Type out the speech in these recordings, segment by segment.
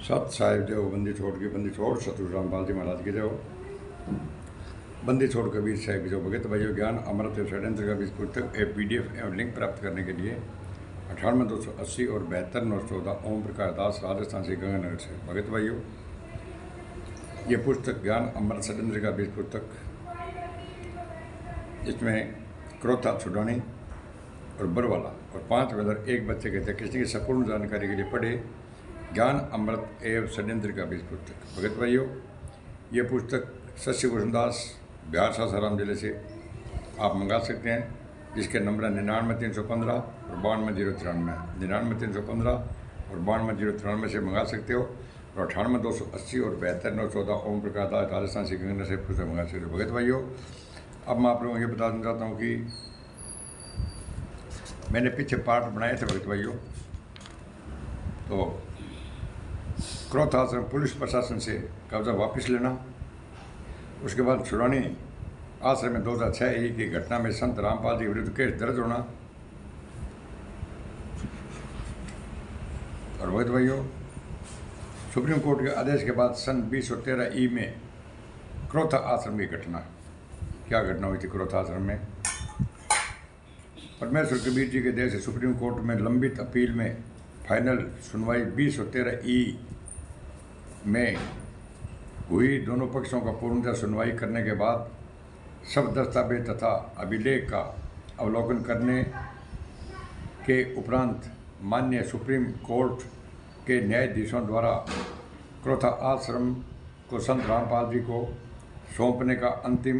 सत साहिब देव बंदी छोड़ सतगुरु रामपाल जी महाराज की देव बंदी छोड़ कबीर साहिब की जो भगत भाइयों ज्ञान अमृत एवं षड्यंत्र का बीज पुस्तक PDF एवं लिंक प्राप्त करने के लिए 98-280 और 72-914 ओम प्रकाश दास राजस्थान से गंगानगर से। भगत भाइयों, ये पुस्तक ज्ञान अमृत षड्यंत्र का बीज पुस्तक, इसमें क्रोथा छुड़ानी और बरवाला और 5 वेलर एक बच्चे के थे किसी की संपूर्ण जानकारी के लिए पढ़े ज्ञान अमृत एवं षड्यंत्र का बीज पुस्तक। भगत भाइयों, ये पुस्तक शशि भूषण दास बिहार सासाराम जिले से आप मंगा सकते हैं, जिसके नंबर है 99-315 और 92-093, 99-315 और 92-093 से मंगा सकते हो, और 98-280 और 72-914 ओम प्रकाश दास राजस्थान से गंगानगर से पुस्तक मंगा सकते हो। भगत भाइयों, अब मैं आप लोगों को ये बताना चाहता हूँ कि मैंने पीछे पार्ट बनाए थे भगत भाइयों। तो क्रोथ आश्रम पुलिस प्रशासन से कब्जा वापस लेना, उसके बाद छुड़ानी आश्रम में 2006 की घटना में संत रामपाल जी के विरुद्ध केस दर्ज होना, और भगत भाइयों सुप्रीम कोर्ट के आदेश के बाद सन 2013 में क्रोथा आश्रम की घटना, क्या घटना हुई थी क्रोथा आश्रम में। परमेश्वर कबीर जी के देश से सुप्रीम कोर्ट में लंबित अपील में फाइनल सुनवाई 2013 में हुई। दोनों पक्षों का पूर्णतः सुनवाई करने के बाद सब दस्तावेज तथा अभिलेख का अवलोकन करने के उपरांत माननीय सुप्रीम कोर्ट के न्यायाधीशों द्वारा क्रोथा आश्रम को संत रामपाल जी को सौंपने का अंतिम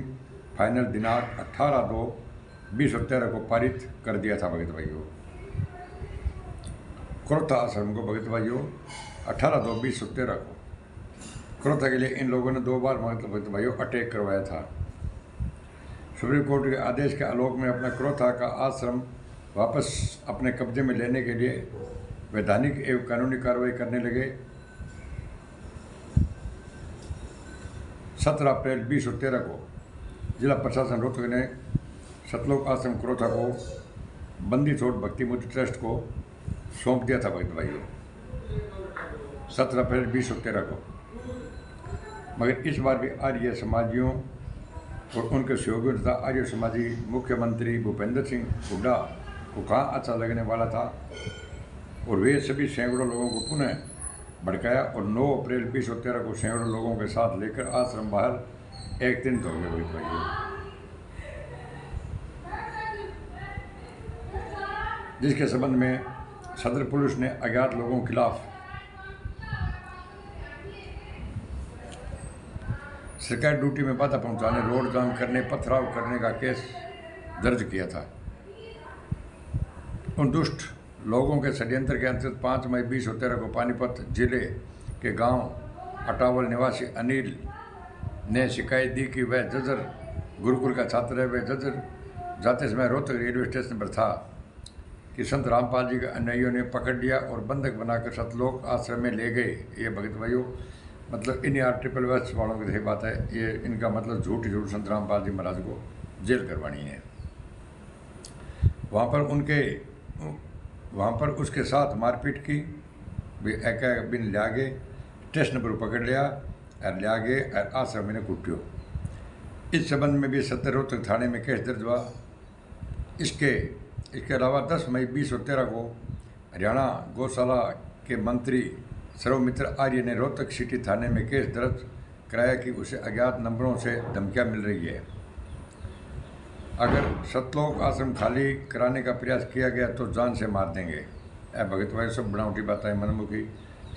फाइनल दिनांक 18/2/2013 को पारित कर दिया था। भगत भाइयों, क्रोथा आश्रम को भगत भाइयों 18/2/2013 को क्रोथा के लिए इन लोगों ने 2 बार भगत भाइयों अटैक करवाया था। सुप्रीम कोर्ट के आदेश के आलोक में अपना क्रोथा का आश्रम वापस अपने कब्जे में लेने के लिए वैधानिक एवं कानूनी कार्रवाई करने लगे। 17 अप्रैल 2013 को जिला प्रशासन रोहतक ने सतलोक आश्रम क्रोथा को बंदी छोड़ भक्ति मूर्ति ट्रस्ट को सौंप दिया था। भगत भाइयों 17 अप्रैल 2013 को, मगर इस बार भी आर्य समाजियों और उनके सहयोगियों तथा आर्य समाजी मुख्यमंत्री भूपेंद्र सिंह हुड्डा को कहाँ अच्छा लगने वाला था, और वे सभी सैकड़ों लोगों को पुनः भड़काया और 9 अप्रैल 2013 को सैकड़ों लोगों के साथ लेकर आश्रम बाहर एकत्रित हो गए। भगत भाइयों, जिसके संबंध में सदर पुलिस ने अज्ञात लोगों के खिलाफ सरकारी ड्यूटी में बाधा पहुंचाने, रोड जाम करने, पथराव करने का केस दर्ज किया था। उन दुष्ट लोगों के षड्यंत्र के अंतर्गत 5 मई 2013 को पानीपत जिले के गांव अटावल निवासी अनिल ने शिकायत दी कि वह जजर गुरुकुल का छात्र है। वह जजर जाते समय रोहतक रेलवे स्टेशन पर था कि संत रामपाल जी के अनुयायियों ने पकड़ लिया और बंधक बनाकर सतलोक आश्रम में ले गए। ये भगत भाइयों मतलब इन RSS वालों की सही बात है, ये इनका मतलब झूठ संत रामपाल जी महाराज को जेल करवानी है। वहाँ पर उसके साथ मारपीट की, एक बिन लिया गए स्टेशन पर पकड़ लिया और लिया गए और आश्रम में कुटियो। इस संबंध में भी सदर रोहतक थाने में केस दर्ज हुआ। इसके अलावा 10 मई 2013 को हरियाणा गौशाला के मंत्री सर्वमित्र आर्य ने रोहतक सिटी थाने में केस दर्ज कराया कि उसे अज्ञात नंबरों से धमकियां मिल रही है। अगर सतलोक आश्रम खाली कराने का प्रयास किया गया तो जान से मार देंगे। भगत भाई सब बनावटी बातें मनमुखी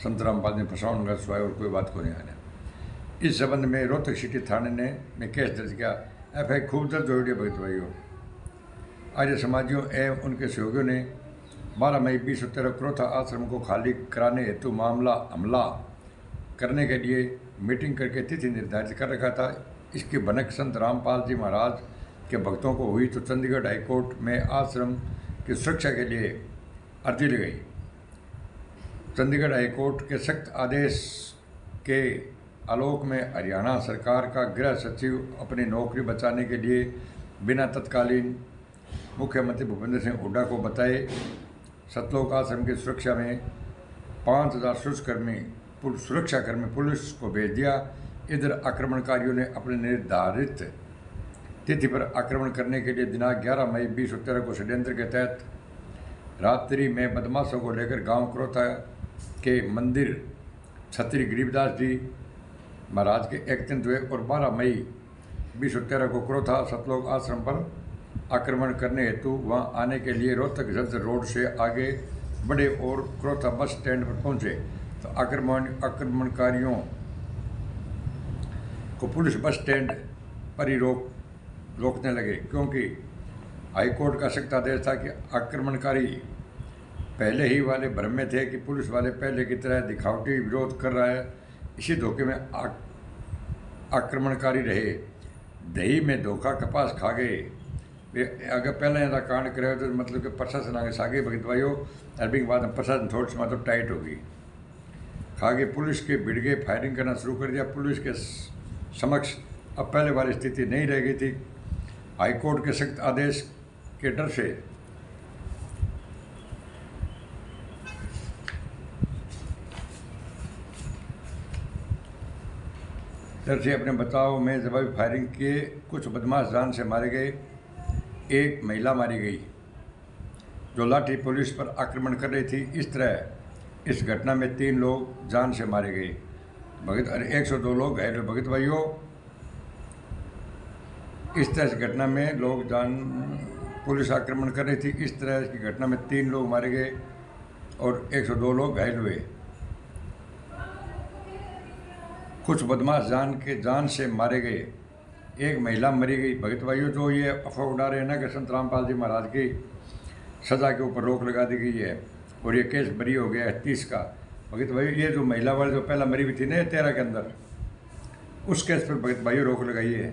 संत रामपाल ने फंसाउन का सिवाय और कोई बात को नहीं आने। इस संबंध में रोहतक सिटी थाने में केस दर्ज किया। FI खूब दर्ज हो रही है। भगत भाइयों, आर्य समाजियों एवं उनके सहयोगियों ने 12 मई 2013 क्रोथा आश्रम को खाली कराने हेतु हमला करने के लिए मीटिंग करके तिथि निर्धारित कर रखा था। इसकी भनक संत रामपाल जी महाराज के भक्तों को हुई तो चंडीगढ़ हाईकोर्ट में आश्रम की सुरक्षा के लिए अर्जी लगाई। चंडीगढ़ हाईकोर्ट के सख्त आदेश के आलोक में हरियाणा सरकार का गृह सचिव अपनी नौकरी बचाने के लिए बिना तत्कालीन मुख्यमंत्री भूपेंद्र सिंह हुड्डा को बताए सतलोक आश्रम की सुरक्षा में 5000 सुरक्षाकर्मी सुरक्षाकर्मी पुलिस को भेज दिया। इधर आक्रमणकारियों ने अपने निर्धारित तिथि पर आक्रमण करने के लिए दिनांक 11 मई 2013 को षड्यंत्र के तहत रात्रि में बदमाशों को लेकर गांव क्रोथा के मंदिर छत्री गरीबदास जी महाराज के एकत्रित हुए और 12 मई 2013 को क्रोथा सतलोक आश्रम पर आक्रमण करने हेतु वहां आने के लिए रोहतक झज्जर रोड से आगे बढ़े और क्रोथा बस स्टैंड पर पहुंचे तो आक्रमणकारियों को पुलिस बस स्टैंड पर ही रोकने लगे, क्योंकि हाईकोर्ट का सख्त आदेश था कि आक्रमणकारी पहले ही वाले भ्रम में थे कि पुलिस वाले पहले की तरह दिखावटी विरोध कर रहा है। इसी धोखे में आक्रमणकारी रहे। दही में धोखा कपास खा गए। वे अगर पहले ऐसा कांड करे तो मतलब कि प्रशासन आगे सागे भगत भाइयों अरबिंग बाद में प्रशासन थोड़ी सी मतलब टाइट होगी। खागे पुलिस के भिड़ गए, फायरिंग करना शुरू कर दिया। पुलिस के समक्ष अब पहले वाली स्थिति नहीं रह गई थी। हाईकोर्ट के सख्त आदेश के डर से अपने बचाव में जवाबी फायरिंग किए। कुछ बदमाश जान से मारे गए। एक महिला मारी गई जो लाठी पुलिस पर आक्रमण कर रही थी। इस तरह इस घटना में 3 लोग जान से मारे गए। 102 लोग घायल। भगत भाइयों, इस तरह की घटना में लोग जान पुलिस आक्रमण कर रही थी। इस तरह की घटना में 3 लोग मारे गए और 102 लोग घायल हुए। कुछ बदमाश जान से मारे गए। एक महिला मरी गई। भगत भाइयों, जो ये अफवाह उड़ा रहे हैं ना कि संत रामपाल जी महाराज की सज़ा के ऊपर रोक लगा दी गई है और ये केस बरी हो गया है 30 का। भगत भाइयों, ये जो महिला वाली जो पहला मरी हुई थी ना 13 के अंदर, उस केस पर भगत भाइयों रोक लगाई है,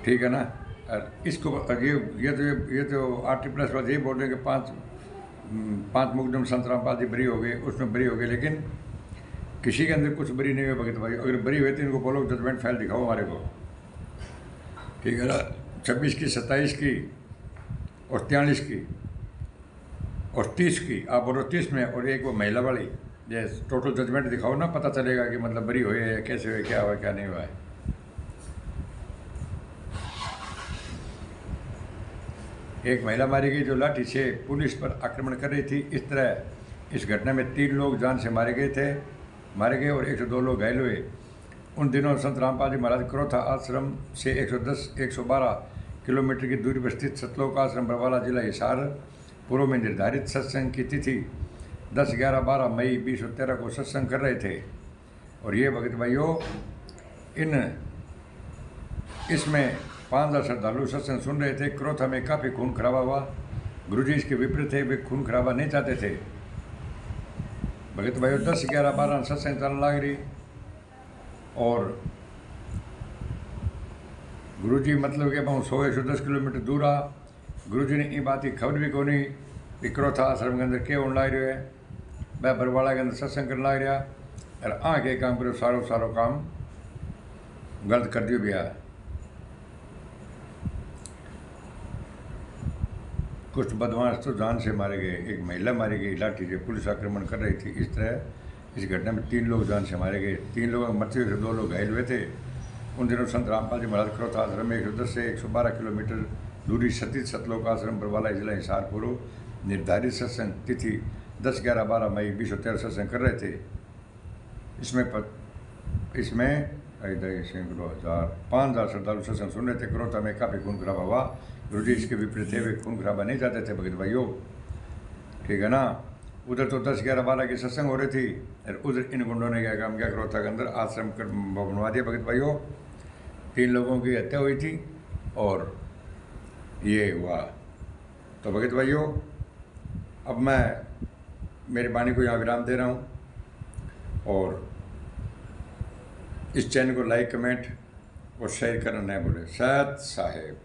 ठीक है ना। और इसको ये तो RT+ वाले ये बोल रहे हैं कि 5 मुकदम संत रामपाल जी बरी हो गए, उसमें बरी हो गए, लेकिन किसी के अंदर कुछ बरी नहीं हुई। भगत भाई, अगर बरी हुई तो इनको बोलो जजमेंट फाइल दिखाओ हमारे को, ठीक है ना। 26 की, 27 की और 43 की और 30 की, आप बोलो 30 में, और एक वो महिला वाली, ये टोटल जजमेंट दिखाओ ना, पता चलेगा कि मतलब बरी हुई है, कैसे हुए, क्या हुआ, क्या नहीं हुआ है। एक महिला मारी गई जो लाठी से पुलिस पर आक्रमण कर रही थी। इस तरह इस घटना में 3 लोग जान से मारे गए और 102 लोग घायल हुए। उन दिनों संत रामपाल जी महाराज क्रोथा आश्रम से 112 किलोमीटर की दूरी पर स्थित सतलोक आश्रम बरवाला जिला हिसार पूर्व में निर्धारित सत्संग की तिथि 10, 11, 12 मई 2013 को सत्संग कर रहे थे। और ये भगत भाइयों, इसमें 5000 श्रद्धालु सत्संग सुन रहे थे। क्रोथा में काफ़ी खून खराबा हुआ। गुरुजी इसके विपरीत थे, वे खून खराबा नहीं चाहते थे। भगत भाइयों, 10, 11, 12 सत्संग चलने लग रही और गुरुजी मतलब कि बहुत 100-110 किलोमीटर दूर आ। गुरुजी ने ये बात की खबर भी कोनी कि क्रोथा आश्रम के अंदर क्या होने लग रहा है। वह बरवाला के अंदर सत्संग करने लग रहा और आके काम करो, सारो काम गलत कर दियो भैया। कुछ बदमाश तो जान से मारे गए। एक महिला मारी गई लाठी से, पुलिस आक्रमण कर रही थी। इस तरह इस घटना में 3 लोग जान से मारे गए। 3 लोगों में मरते हुए 2 लोग घायल हुए थे। उन दिनों संत रामपाल जी महाराज क्रोथा आश्रम में 110 से 112 किलोमीटर दूरी स्थित सतलोक आश्रम बरवाला जिला हिसार पूर्व निर्धारित सत्संग तिथि 10, 11, 12 मई 2013 सत्संग कर रहे थे। इसमें 5000 श्रद्धालु सत्संग सुन रहे थे। क्रोथा में काफ़ी खून खराबा हुआ। गुरुजी इसके विपरीत थे, वे खून खराबा नहीं चाहते थे। भगत भाइयों, ठीक है ना। उधर तो 10, 11, 12 की सत्संग हो रही थी और उधर इन गुंडों ने क्या काम किया, क्रोथा के अंदर आश्रम कर बनवा दिया। भगत भाइयों, 3 लोगों की हत्या हुई थी और ये हुआ। तो भगत भाइयों, अब मैं मेरी वाणी को यहाँ विराम दे रहा हूँ और इस चैनल को लाइक, कमेंट और शेयर करना नहीं भूलें। सत साहेब।